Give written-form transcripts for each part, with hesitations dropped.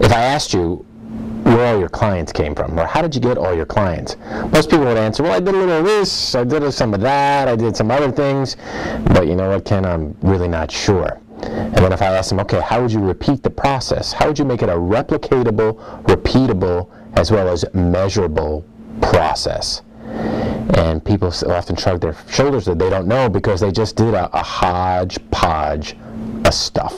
if I asked you where all your clients came from, or how did you get all your clients, most people would answer, well, I did a little of this, I did some of that, I did some other things, but you know what, Ken, I'm really not sure. And then if I ask them, okay, how would you repeat the process? How would you make it a replicatable, repeatable, as well as measurable process? And people often shrug their shoulders that they don't know because they just did a hodgepodge of stuff.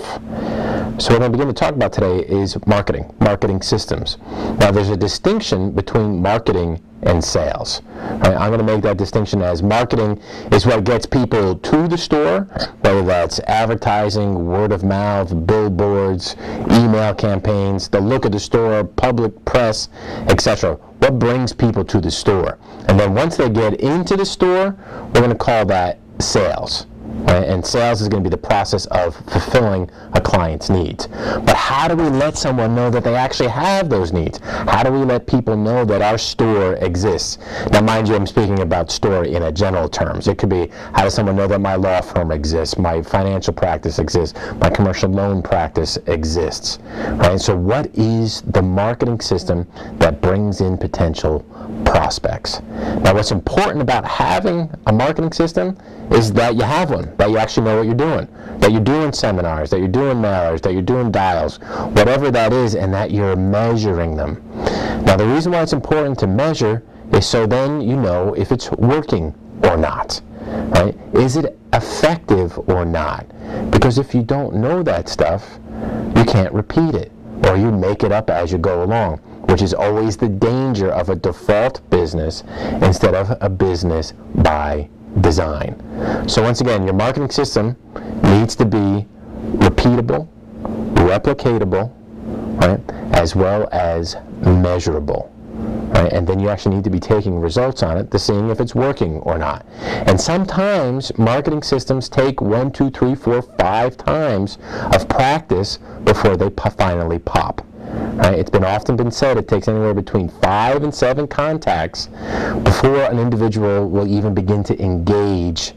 So what I'm going to begin to talk about today is marketing systems. Now there's a distinction between marketing and sales. Right? I'm going to make that distinction as marketing is what gets people to the store, whether that's advertising, word of mouth, billboards, email campaigns, the look of the store, public press, etc. What brings people to the store? And then once they get into the store, we're going to call that sales. Right? And sales is going to be the process of fulfilling a client's needs. But how do we let someone know that they actually have those needs? How do we let people know that our store exists? Now, mind you, I'm speaking about store in a general terms. It could be, how does someone know that my law firm exists, my financial practice exists, my commercial loan practice exists? Right? So what is the marketing system that brings in potential prospects? Now, what's important about having a marketing system is that you have one, that you actually know what you're doing, that you're doing seminars, that you're doing mailers, that you're doing dials, whatever that is, and that you're measuring them. Now, the reason why it's important to measure is so then you know if it's working or not. Right? Is it effective or not? Because if you don't know that stuff, you can't repeat it, or you make it up as you go along, which is always the danger of a default business instead of a business by design. So once again, your marketing system needs to be repeatable, replicatable, right, as well as measurable. Right? And then you actually need to be taking results on it to seeing if it's working or not. And sometimes marketing systems take 1, 2, 3, 4, 5 times of practice before they finally pop. Right? It's often been said it takes anywhere between 5 and 7 contacts before an individual will even begin to engage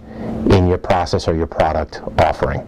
in your process or your product offering.